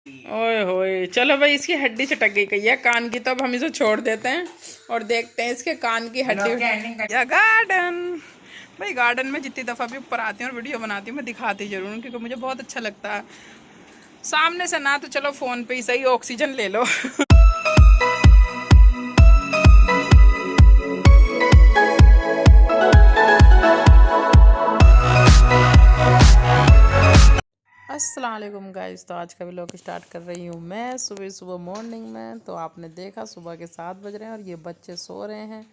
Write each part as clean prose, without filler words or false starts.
ओए होए, चलो भाई इसकी हड्डी चटक गई है कान की, तो अब हम इसे छोड़ देते हैं और देखते हैं इसके कान की हड्डी। या गार्डन भाई, गार्डन में जितनी दफ़ा भी ऊपर आती हूँ और वीडियो बनाती हूँ मैं दिखाती जरूर हूँ, क्योंकि मुझे बहुत अच्छा लगता है। सामने से ना तो चलो फ़ोन पे ही सही ऑक्सीजन ले लो। अस्सलाम वालेकुम गाइस, तो आज का व्लॉग स्टार्ट कर रही हूँ मैं सुबह सुबह मॉर्निंग में। तो आपने देखा सुबह के 7 बज रहे हैं और ये बच्चे सो रहे हैं।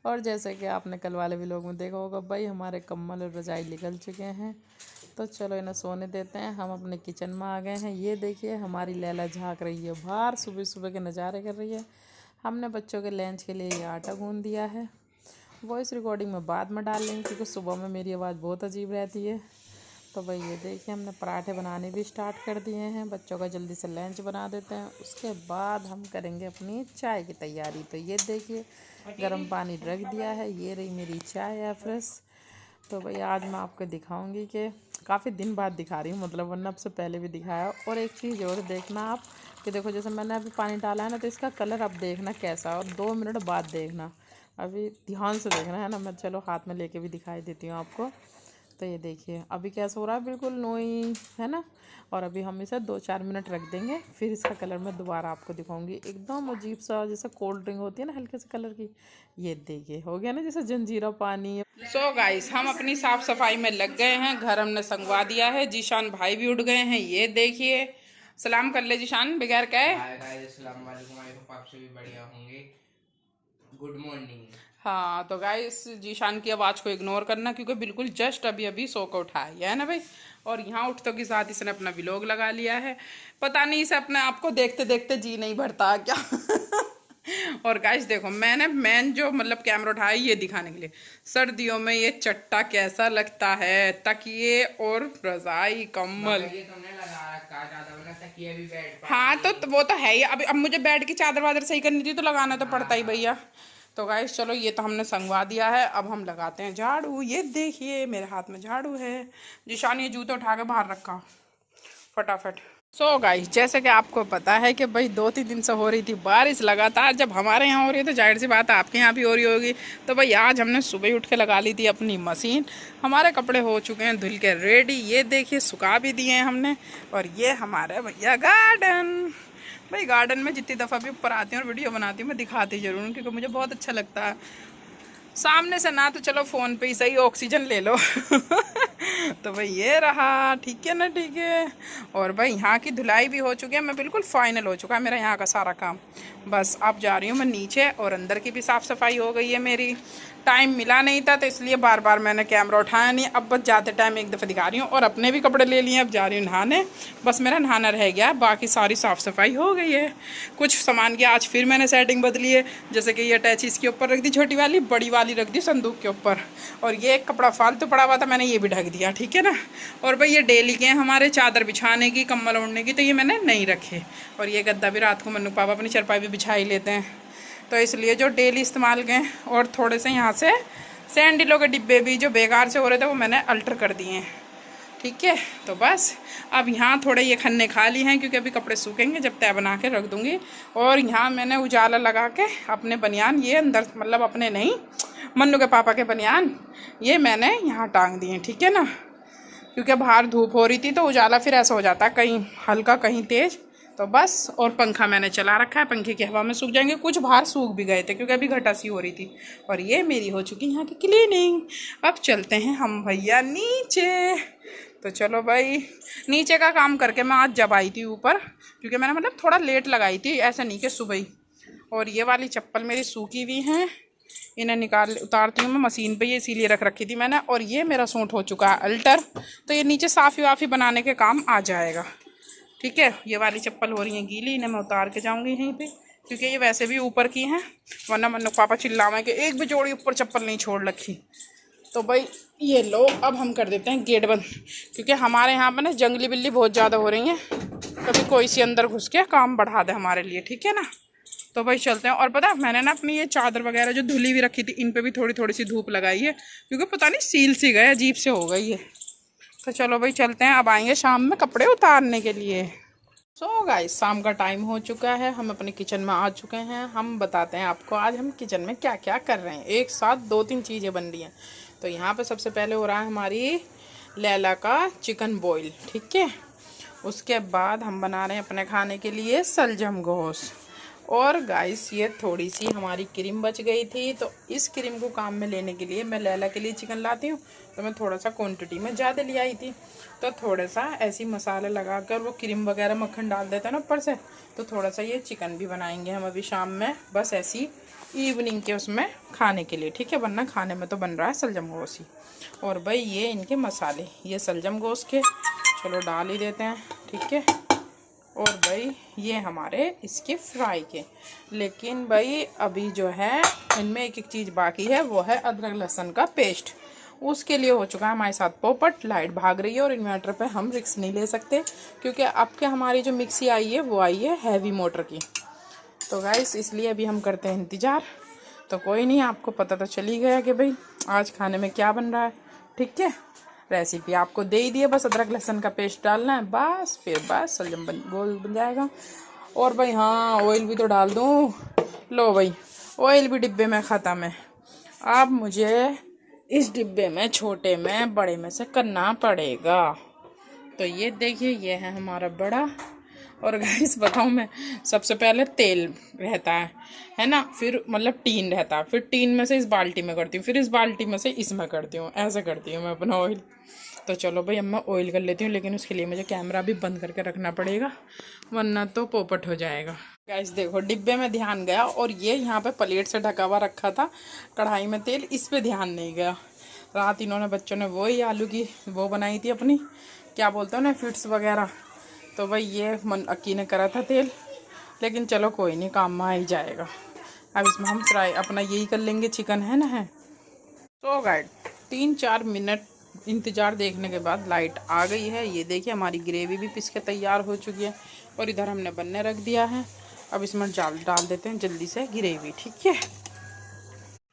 और जैसे कि आपने कल वाले व्लॉग में देखा होगा भाई, हमारे कम्बल और रजाई निकल चुके हैं। तो चलो इन्हें सोने देते हैं। हम अपने किचन में आ गए हैं। ये देखिए हमारी लैला झाँक रही है बाहर, सुबह सुबह के नज़ारे कर रही है। हमने बच्चों के लंच के लिए ये आटा गूँध दिया है। वॉइस रिकॉर्डिंग में बाद में डाल लेंगे क्योंकि सुबह में मेरी आवाज़ बहुत अजीब रहती है। तो भाई ये देखिए हमने पराठे बनाने भी स्टार्ट कर दिए हैं। बच्चों का जल्दी से लंच बना देते हैं, उसके बाद हम करेंगे अपनी चाय की तैयारी। तो ये देखिए गर्म पानी रख दिया है, ये रही मेरी चाय है फ्रेश। तो भाई आज मैं आपको दिखाऊंगी कि काफ़ी दिन बाद दिखा रही हूँ, मतलब वरना आपसे पहले भी दिखाया। और एक चीज़ और देखना आप कि देखो जैसे मैंने अभी पानी डाला है ना, तो इसका कलर अब देखना कैसा, और 2 मिनट बाद देखना। अभी ध्यान से देखना है ना, मैं चलो हाथ में लेके भी दिखाई देती हूँ आपको। तो ये देखिए अभी कैसा हो रहा है, बिल्कुल नोई है ना। और अभी हम इसे 2-4 मिनट रख देंगे, फिर इसका कलर मैं दोबारा आपको दिखाऊंगी। एकदम अजीब सा जैसे कोल्ड ड्रिंक होती है ना हल्के से कलर की। ये देखिए हो गया ना जैसे जंजीरा पानी। सो गाइस हम अपनी साफ सफाई में लग गए हैं। घर हमने संगवा दिया है। जीशान भाई भी उठ गए हैं। ये देखिए सलाम कर ले जीशान बगैर कहे। आपसे भी बढ़िया होंगे। Good morning. हाँ तो गाइस जीशान की आवाज़ को इग्नोर करना, क्योंकि बिल्कुल जस्ट अभी अभी सो कर उठाया है ना भाई। और यहाँ उठते के साथ इसने अपना व्लॉग लगा लिया है। पता नहीं इसे अपने आप को देखते देखते जी नहीं भरता क्या। और गाइस देखो मैंने जो मतलब कैमरा उठाया ये दिखाने के लिए, सर्दियों में ये चट्टा कैसा लगता है। तकिए और रजाई कम्बल ये तुमने लगा रखा ज्यादा, वरना तकिए भी बेड। हाँ तो वो तो है ही। अब मुझे बेड की चादर वादर सही करनी थी तो लगाना तो पड़ता ही भैया। तो गाइस चलो ये तो हमने संगवा दिया है। अब हम लगाते हैं झाड़ू। ये देखिए मेरे हाथ में झाड़ू है। जिशान ये जूते उठा के बाहर रखा फटाफट। सो गाइस जैसे कि आपको पता है कि भाई 2-3 दिन से हो रही थी बारिश लगातार। जब हमारे यहाँ हो रही है तो जाहिर सी बात है आपके यहाँ भी हो रही होगी। तो भाई आज हमने सुबह ही उठ के लगा ली थी अपनी मशीन। हमारे कपड़े हो चुके हैं धुल के रेडी। ये देखिए सुखा भी दिए हैं हमने। और ये हमारे भैया गार्डन। भाई गार्डन में जितनी दफ़ा भी ऊपर आती हूँ और वीडियो बनाती हूँ मैं दिखाती जरूर हूँ, क्योंकि मुझे बहुत अच्छा लगता है। सामने से ना तो चलो फ़ोन पे ही सही ऑक्सीजन ले लो। तो भाई ये रहा, ठीक है ना, ठीक है। और भाई यहाँ की धुलाई भी हो चुकी है। मैं बिल्कुल फाइनल हो चुका है मेरा यहाँ का सारा काम। बस अब जा रही हूँ मैं नीचे, और अंदर की भी साफ़ सफाई हो गई है मेरी। टाइम मिला नहीं था तो इसलिए बार बार मैंने कैमरा उठाया नहीं। अब बस जाते टाइम एक दफ़ा दिखा रही हूँ। और अपने भी कपड़े ले लिए, अब जा रही हूँ नहाने। बस मेरा नहाना रह गया, बाकी सारी साफ़ सफाई हो गई है। कुछ सामान की आज फिर मैंने सेटिंग बदली है। जैसे कि ये अटैची इसके ऊपर रख दी छोटी वाली, बड़ी वाली रख दी संदूक के ऊपर। और ये एक कपड़ा फालतू पड़ा हुआ था मैंने ये भी ढक दिया, ठीक है ना। और भाई ये डेली के हैं हमारे चादर बिछाने की, कम्बल ओढ़ने की, तो ये मैंने नहीं रखे। और ये गद्दा भी रात को मन्नू पापा अपनी चरपाई भी बिछा ही लेते हैं, तो इसलिए जो डेली इस्तेमाल के। और थोड़े से यहाँ से सैंडलों के डिब्बे भी जो बेकार से हो रहे थे वो मैंने अल्टर कर दिए हैं, ठीक है। तो बस अब यहाँ थोड़े ये खन्ने खाली हैं, क्योंकि अभी कपड़े सूखेंगे जब तय बना के रख दूँगी। और यहाँ मैंने उजाला लगा के अपने बनियान, ये अंदर मतलब अपने नहीं मन्नू के पापा के बनियान, ये मैंने यहाँ टांग दिए, ठीक है ना। क्योंकि बाहर धूप हो रही थी तो उजाला फिर ऐसा हो जाता है, कहीं हल्का कहीं तेज़। तो बस, और पंखा मैंने चला रखा है, पंखे की हवा में सूख जाएंगे। कुछ बाहर सूख भी गए थे क्योंकि अभी घटा सी हो रही थी। और ये मेरी हो चुकी यहाँ की क्लीनिंग। अब चलते हैं हम भैया नीचे। तो चलो भाई नीचे का काम करके मैं आज जब आई थी ऊपर, क्योंकि मैंने मतलब थोड़ा लेट लगाई थी, ऐसा नहीं कि सुबह ही। और ये वाली चप्पल मेरी सूखी हुई हैं, इन्हें निकाल उतारती हूँ मैं मशीन पे, ये इसीलिए रख रखी थी मैंने। और ये मेरा सूट हो चुका है अल्टर, तो ये नीचे साफ़ी वाफ़ी बनाने के काम आ जाएगा, ठीक है। ये वाली चप्पल हो रही है गीली, इन्हें मैं उतार के जाऊँगी यहीं पे, क्योंकि ये वैसे भी ऊपर की हैं, वरना मन्नू पापा चिल्लावे कि एक भी जोड़ी ऊपर चप्पल नहीं छोड़ रखी। तो भाई ये लो, अब हम कर देते हैं गेट बंद, क्योंकि हमारे यहाँ पर ना जंगली बिल्ली बहुत ज़्यादा हो रही हैं। कभी कोई सी अंदर घुस के काम बढ़ा दे हमारे लिए, ठीक है ना। तो भाई चलते हैं। और पता मैंने ना अपनी ये चादर वगैरह जो धुली हुई रखी थी, इन पे भी थोड़ी थोड़ी सी धूप लगाई है, क्योंकि पता नहीं सील सी गए, अजीब से हो गई है। तो चलो भाई चलते हैं। अब आएंगे शाम में कपड़े उतारने के लिए। सो गाइस, शाम का टाइम हो चुका है, हम अपने किचन में आ चुके हैं। हम बताते हैं आपको आज हम किचन में क्या क्या कर रहे हैं। एक साथ दो तीन चीज़ें बन रही हैं। तो यहाँ पे सबसे पहले हो रहा है हमारी लैला का चिकन बॉईल, ठीक है। उसके बाद हम बना रहे हैं अपने खाने के लिए सलजम गोश्त। और गाइस, ये थोड़ी सी हमारी क्रीम बच गई थी, तो इस क्रीम को काम में लेने के लिए मैं लैला के लिए चिकन लाती हूँ, तो मैं थोड़ा सा क्वांटिटी में ज़्यादा ले आई थी। तो थोड़ा सा ऐसी मसाले लगाकर वो क्रीम वगैरह मक्खन डाल देते हैं ना ऊपर से, तो थोड़ा सा ये चिकन भी बनाएंगे हम अभी शाम में, बस ऐसी इवनिंग के उसमें खाने के लिए, ठीक है। वरना खाने में तो बन रहा है सलजम गोश्त ही। और भाई ये इनके मसाले, ये सलजम गोश्त के चलो डाल ही देते हैं, ठीक है। और भाई ये हमारे इसके फ्राई के, लेकिन भाई अभी जो है इनमें एक एक चीज़ बाकी है, वो है अदरक लहसुन का पेस्ट। उसके लिए हो चुका है हमारे साथ पोपट, लाइट भाग रही है और इन्वर्टर पे हम रिस्क नहीं ले सकते, क्योंकि अब के हमारी जो मिक्सी आई है वो आई है हैवी मोटर की। तो गाइस इसलिए अभी हम करते हैं इंतज़ार। तो कोई नहीं, आपको पता तो चल ही गया कि भाई आज खाने में क्या बन रहा है, ठीक है। रेसिपी आपको दे ही दिए, बस अदरक लहसुन का पेस्ट डालना है, बस फिर बस सलजम गोल बन जाएगा। और भाई हाँ, ऑयल भी तो डाल दूँ। लो भाई, ऑयल भी डिब्बे में ख़त्म है। अब मुझे इस डिब्बे में छोटे में बड़े में से करना पड़ेगा। तो ये देखिए, ये है हमारा बड़ा। और गाइस बताऊँ मैं, सबसे पहले तेल रहता है ना, फिर मतलब टीन रहता है, फिर टीन में से इस बाल्टी में करती हूँ, फिर इस बाल्टी में से इसमें करती हूँ, ऐसे करती हूँ मैं अपना ऑयल। तो चलो भाई अब मैं ऑयल कर लेती हूँ, लेकिन उसके लिए मुझे कैमरा भी बंद करके रखना पड़ेगा, वरना तो पोपट हो जाएगा। गाइस देखो, डिब्बे में ध्यान गया और ये यहाँ पे प्लेट से ढका हुआ रखा था कढ़ाई में तेल, इस पे ध्यान नहीं गया। रात इन्होंने बच्चों ने वही आलू की वो बनाई थी अपनी, क्या बोलते हैं ना, फिट्स वगैरह। तो भाई ये मन अक्की ने करा था तेल, लेकिन चलो कोई नहीं, काम में आ ही जाएगा। अब इसमें हम फ्राई अपना यही कर लेंगे, चिकन है ना है। तो गाइड 3-4 मिनट इंतज़ार देखने के बाद लाइट आ गई है। ये देखिए हमारी ग्रेवी भी पिस के तैयार हो चुकी है और इधर हमने बनने रख दिया है। अब इसमें डाल देते हैं जल्दी से ग्रेवी, ठीक है।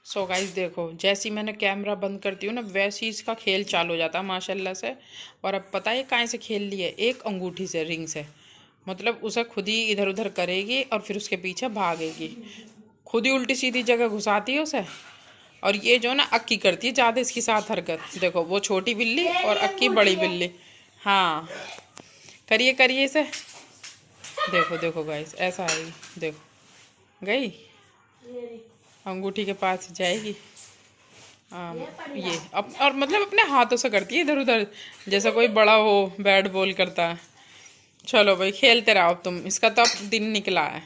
सो गाइस देखो, जैसी मैंने कैमरा बंद करती हूँ ना, वैसे ही इसका खेल चालू हो जाता है माशाल्लाह से। और अब पता है काहे से खेल लिए, एक अंगूठी से, रिंग से, मतलब उसे खुद ही इधर उधर करेगी और फिर उसके पीछे भागेगी, खुद ही उल्टी सीधी जगह घुसाती है उसे। और ये जो ना अक्की करती है ज़्यादा इसके साथ हरकत, देखो वो छोटी बिल्ली और अक्की बड़ी बिल्ली। हाँ करिए करिए इसे, देखो देखो गाइस ऐसा आएगी, देखो गई अंगूठी के पास जाएगी। ये अब और मतलब अपने हाथों से करती है इधर उधर, जैसा कोई बड़ा हो बैट बॉल करता है। चलो भाई खेलते रहो तुम, इसका तो अब दिन निकला है।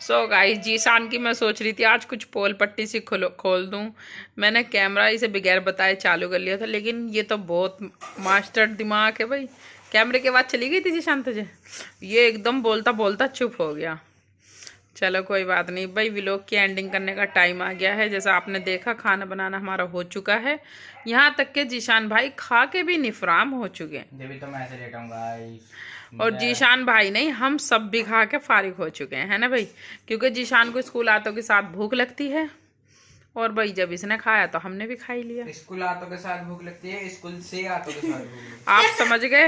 सो गाइस, जीशान की मैं सोच रही थी आज कुछ पोल पट्टी सी खोल दूं। मैंने कैमरा इसे बगैर बताए चालू कर लिया था, लेकिन ये तो बहुत मास्टर दिमाग है भाई। कैमरे के बाद चली गई थी जीशान तुझे, ये एकदम बोलता बोलता चुप हो गया। चलो कोई बात नहीं भाई, व्लॉग की एंडिंग करने का टाइम आ गया है। जैसा आपने देखा खाना बनाना हमारा हो चुका है, यहाँ तक के जीशान भाई खा के भी निफराम हो चुके हैं। तो मैं ऐसे लेटा हूँ गाइस। और जीशान भाई नहीं, हम सब भी खा के फारिग हो चुके हैं, है ना भाई। क्योंकि जीशान को स्कूल आतों के साथ भूख लगती है, और भाई जब इसने खाया तो हमने भी खा ही लिया। स्कूल आतों के साथ भूख लगती है, स्कूल से आतों के साथ भूख लगती आप समझ गए।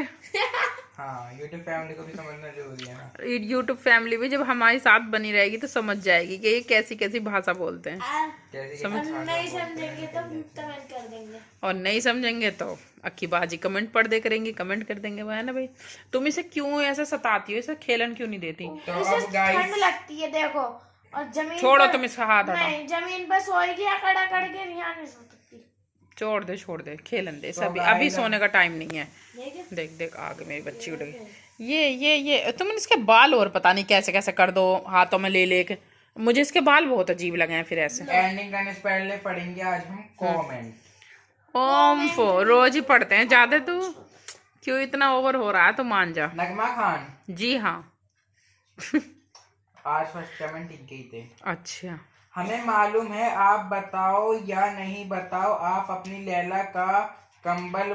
हाँ, यूट्यूब फैमिली को भी समझना जरूरी है ना। यूट्यूब फैमिली भी जब हमारे साथ बनी रहेगी तो समझ जाएगी कि ये कैसी कैसी भाषा बोलते हैं। समझ नहीं समझेंगे तो कमेंट कर देंगे, और नहीं समझेंगे तो अक्की बाजी कमेंट पढ़ दे करेंगे, कमेंट कर देंगे, वो है ना भाई। तुम इसे क्यों ऐसे सताती हो, इसे खेलन क्यों नहीं देती। तो अब गाइस ठंड लगती है देखो, और जमीन छोड़ो पर, तुम इसका हाथ हटाओ। नहीं जमीन पर सोएगी अकड़ अकड़ के, यहाँ नहीं सो सकती। छोड़ दे खेलन दे, तो सभी अभी सोने का टाइम नहीं है। देखिए देख देख आ गई मेरी बच्ची, उठ गई। ये तुम इसके बाल और पता नहीं कैसे कैसे कर दो हाथों में ले लेके, मुझे इसके बाल बहुत अजीब लगे हैं। फिर ऐसे एंडिंग करने से पहले पढ़ेंगे आज हम कमेंट। ओम फो रोज ही पढ़ते हैं ज्यादा, तू क्यों इतना ओवर हो रहा है, तो मान जा। नगमा खान जी हाँ। आज फर्स्ट कमेंट लिख गई थे। अच्छा, हमें मालूम है, आप बताओ या नहीं बताओ, आप अपनी लैला का कंबल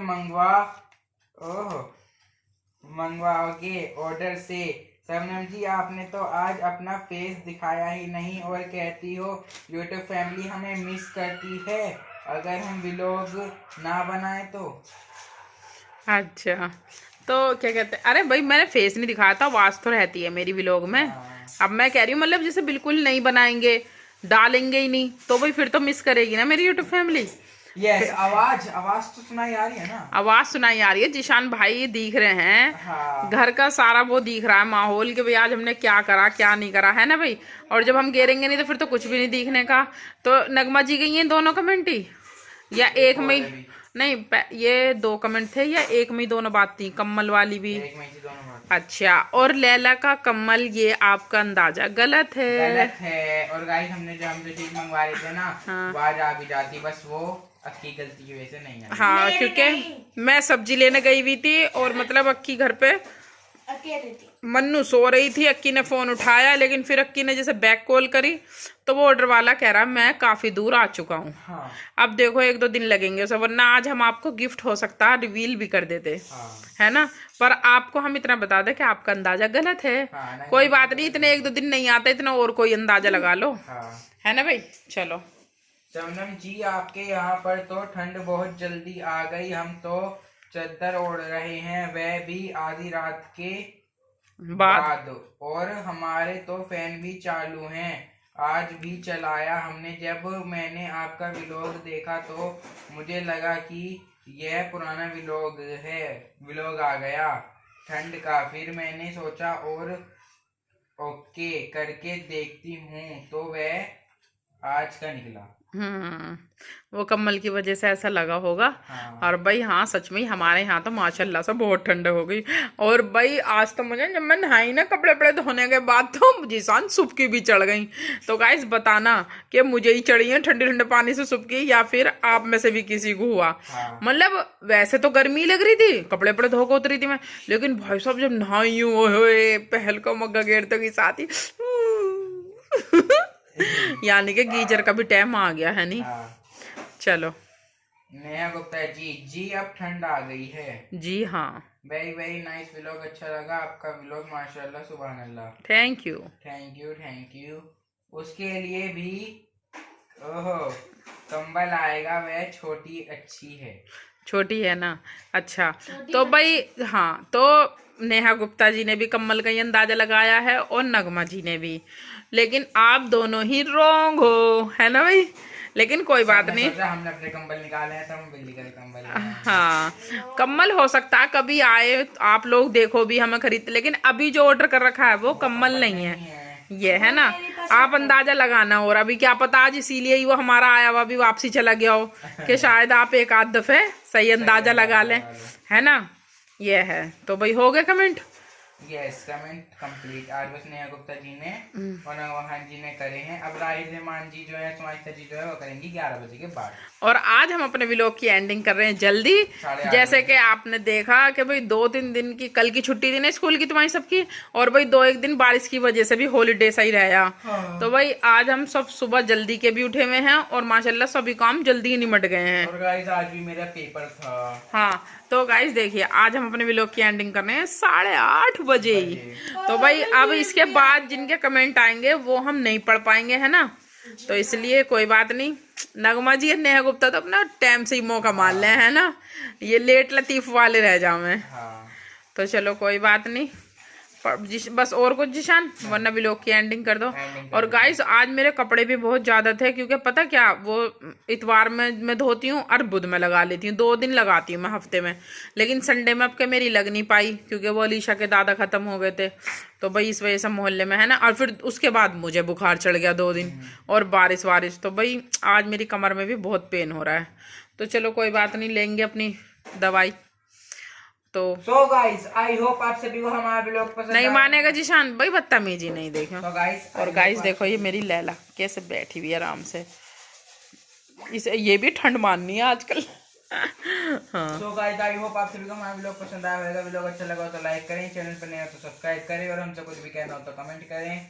मंगवाओगे ऑर्डर से। शबनम जी, आपने तो आज अपना फेस दिखाया ही नहीं और कहती हो यूट्यूब फैमिली हमें मिस करती है अगर हम व्लॉग ना बनाए तो। अच्छा, तो क्या कहते हैं, अरे भाई मैंने फेस नहीं दिखाया था, आवाज तो रहती है मेरी व्लॉग में। हाँ। अब मैं कह रही हूँ मतलब जैसे बिल्कुल नहीं बनाएंगे, डालेंगे ही नहीं, तो भाई फिर तो मिस करेगी ना मेरी यूट्यूब फैमिली। यस, आवाज आवाज तो सुनाई आ रही है ना। आवाज सुनाई आ रही है, जिशान भाई दिख रहे हैं, हाँ। घर का सारा वो दिख रहा है माहौल कि भाई आज हमने क्या करा क्या नहीं करा, है ना भाई। और जब हम गिरेंगे नहीं तो फिर तो कुछ भी नहीं दिखने का। तो नगमा जी गई हैं दोनों कमेंट ही, या एक में ही? नहीं, ये 2 कमेंट थे या एक में ही दोनों बात थी, कम्मल वाली भी? एक में ही दोनों बात। अच्छा, और लैला का कम्मल, ये आपका अंदाजा गलत है। गलत है। और गाइस हमने जो चीज मंगवा रहे थे ना, हाँ। वो आज आ भी जाती, बस वो अक्की गलती की वजह से नहीं आई। हाँ, मेरी क्योंकि नहीं। मैं सब्जी लेने गई हुई थी और मतलब अक्की घर पे अकेले थी। मन्नू सो रही थी, अक्की ने फोन उठाया, लेकिन फिर अक्की ने जैसे बैक कॉल करी तो वो ऑर्डर वाला कह रहा मैं काफी दूर आ चुका हूँ। हाँ। अब देखो 1-2 दिन लगेंगे उसे, वरना आज हम आपको गिफ्ट हो सकता है रिवील भी कर देते, हाँ। है ना। पर आपको हम इतना बता दें कि आपका अंदाजा गलत है। हाँ, नहीं, कोई बात नहीं, इतने 1-2 दिन नहीं आता, इतना और कोई अंदाजा लगा लो, हाँ। है ना भाई। चलो शबनम जी, आपके यहाँ पर तो ठंड बहुत जल्दी आ गई, हम तो चद्दर ओढ़ रहे हैं, वह भी आधी रात के बाद। और हमारे तो फैन भी चालू हैं, आज भी चलाया हमने। जब मैंने आपका व्लॉग देखा तो मुझे लगा कि यह पुराना व्लॉग है, व्लॉग आ गया ठंड का। फिर मैंने सोचा और ओके करके देखती हूँ, तो वह आज का निकला। वो कम्बल की वजह से ऐसा लगा होगा। हाँ। और भाई हाँ, सच में ही हमारे यहाँ तो माशाल्लाह से बहुत ठंड हो गई। और भाई आज तो मुझे, जब मैं नहाई ना कपड़े वपड़े धोने के बाद, तो मुझे सान सुबकी भी चढ़ गई। तो गाइस बताना कि मुझे ही चढ़ी है ठंडे ठंडे पानी से सुबकी, या फिर आप में से भी किसी को हुआ। हाँ। मतलब वैसे तो गर्मी लग रही थी, कपड़े वपड़े धो के उतरी थी मैं, लेकिन भाई साहब जब नहाई हूँ, ओए पहल को मग्गा गेरते के साथ ही यानी कि गीजर का भी टाइम आ गया है नहीं। हाँ। चलो नेहा गुप्ता जी, जी अब ठंड आ गई है। जी हाँ, वेरी वेरी नाइस व्लॉग, अच्छा लगा आपका व्लॉग, माशाल्लाह सुभान अल्लाह। Thank you. Thank you thank you. उसके लिए भी ओहो कंबल आएगा, वह छोटी अच्छी है। छोटी है ना, अच्छा। तो भाई हाँ, तो नेहा गुप्ता जी ने भी कम्बल का ही अंदाजा लगाया है और नगमा जी ने भी, लेकिन आप दोनों ही रॉन्ग हो, है ना भाई। लेकिन कोई बात नहीं, हमने अपने कंबल निकाले हैं तो हम बिल्ली का कंबल लगाएंगे। हाँ कम्बल हो सकता है कभी आए आप लोग देखो भी हमें खरीद, लेकिन अभी जो ऑर्डर कर रखा है वो कम्बल नहीं है, ये है ना। आप अंदाजा लगाना, और अभी क्या पता आज इसीलिए ही वो हमारा आया हुआ भी वापसी चला गया हो, कि शायद आप एक आध दफे सही अंदाजा लगा लें, है ना। ये है, तो भाई हो गए कमेंट। Yes, comment complete. आज बस नेहा गुप्ता जी ने और नवाहान जी ने करे हैं, अब राहिद रहमान जी जो है, सुमाइता जी जो है, वो करेंगी 11 बजे के बाद। और आज हम अपने व्लॉग की एंडिंग कर रहे हैं जल्दी, 8:30 जैसे कि आपने देखा कि भाई 2-3 दिन की, कल की छुट्टी थी ना स्कूल की तुम्हारी सबकी, और भाई 2-1 दिन बारिश की वजह से भी हॉलीडे सही रहा। हाँ। तो भाई आज हम सब सुबह जल्दी के भी उठे हुए हैं और माशाल्लाह सभी काम जल्दी ही निमट गए हैं। और गाइस आज भी मेरा पेपर था। हाँ, तो गाइस देखिए आज हम अपने व्लॉग की एंडिंग कर रहे हैं 8:30 बजे ही। तो भाई अब इसके बाद जिनके कमेंट आएंगे वो हम नहीं पढ़ पाएंगे, है ना, तो इसलिए कोई बात नहीं। नगमा जी और नेहा गुप्ता तो अपना टाइम से ही मौका मार ले, है ना, ये लेट लतीफ वाले रह जाओ मैं। हाँ। तो चलो कोई बात नहीं, बस और कुछ जिशान, वरना व्लॉग की एंडिंग कर दो। और गाइस आज मेरे कपड़े भी बहुत ज्यादा थे, क्योंकि पता क्या, वो इतवार में मैं धोती हूँ और बुध में लगा लेती हूँ, 2 दिन लगाती हूँ मैं हफ्ते में, लेकिन संडे में अब के मेरी लग नहीं पाई क्योंकि वो अलीशा के दादा खत्म हो गए थे, तो भाई इस वजह से मोहल्ले में, है ना। और फिर उसके बाद मुझे बुखार चढ़ गया 2 दिन, और बारिश, तो भाई आज मेरी कमर में भी बहुत पेन हो रहा है। तो चलो कोई बात नहीं, लेंगे अपनी दवाई। तो गाइस आई होप आप सभी को हमारा व्लॉग पसंद नहीं मानेगा जिशान भाई, बदतमीजी नहीं देखो। तो गाइस और गाइस देखो ये मेरी लैला कैसे बैठी हुई है आराम से, इसे ये भी ठंड माननी है आजकल। हाँ। सो गाइस आई होप आप सभी को हमारा व्लॉग पसंद आया होगा। व्लॉग अच्छा लगा तो लाइक करें, चैनल पर नए हो तो सब्सक्राइब करें, और हमसे कुछ भी कहना हो तो कमेंट करें,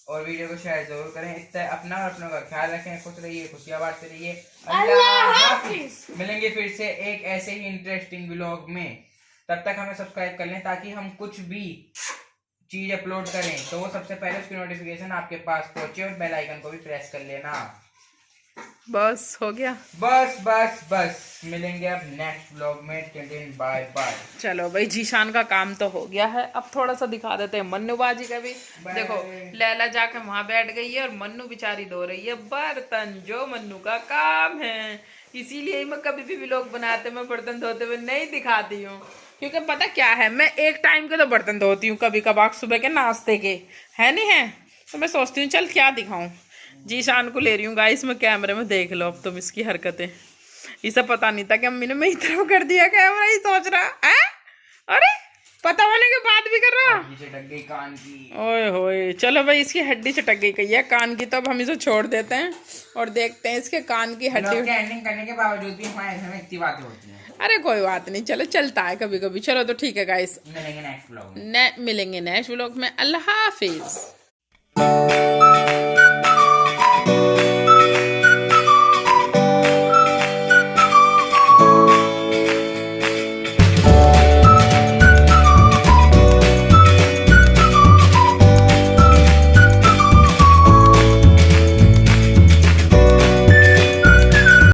और वीडियो को शेयर जरूर करें। इससे अपना और अपनों का ख्याल रखें, खुश रहिए, खुशियां बांटते रहिए। अल्लाह हाफिज। मिलेंगे फिर से एक ऐसे ही इंटरेस्टिंग व्लॉग में, तब तक हमें सब्सक्राइब कर लें ताकि हम कुछ भी चीज अपलोड करें तो वो सबसे पहले उसकी नोटिफिकेशन आपके पास पहुंचे, और बेल आइकन को भी प्रेस कर लेना। बस हो गया। बस बस बस, मिलेंगे अब नेक्स्ट व्लॉग में। टिन बाय बाय। चलो भाई, जीशान का काम तो हो गया है। अब थोड़ा सा दिखा देते हैं मन्नू बाजी का भी। देखो, लैला जाके वहां बैठ गई है और मन्नू बेचारी धो रही है बर्तन, जो मन्नू का काम है। इसीलिए ही मैं कभी भी व्लॉग बनाते मैं बर्तन धोते हुए नहीं दिखाती हूँ, क्योंकि पता क्या है, मैं एक टाइम के तो बर्तन धोती हूँ, कभी कभार सुबह के नाश्ते के, है नहीं है। तो मैं सोचती हूँ चल क्या दिखाऊं। जीशान को ले रही हूँ गाइस मैं कैमरे में, देख लो अब तुम इसकी हरकतें। इसे पता नहीं था कि अम्मी ने मेरी तरफ कर दिया कैमरा, ही सोच रहा है। अरे पता होने के बाद भी कर रहा। हड्डी चटक गई कान की। ओए होए, चलो भाई इसकी हड्डी चटक गई है कान की, तो अब हम इसे छोड़ देते हैं और देखते हैं इसके कान की हड्डी। एंडिंग करने के बावजूद भी हमारे घर में इतनी बातें होती हैं। अरे कोई बात नहीं, चलो चलता है कभी कभी। चलो तो ठीक है गाइस, मिलेंगे नेक्स्ट व्लॉग में। मिलेंगे नेक्स्ट व्लॉग में। अल्लाह हाफिज।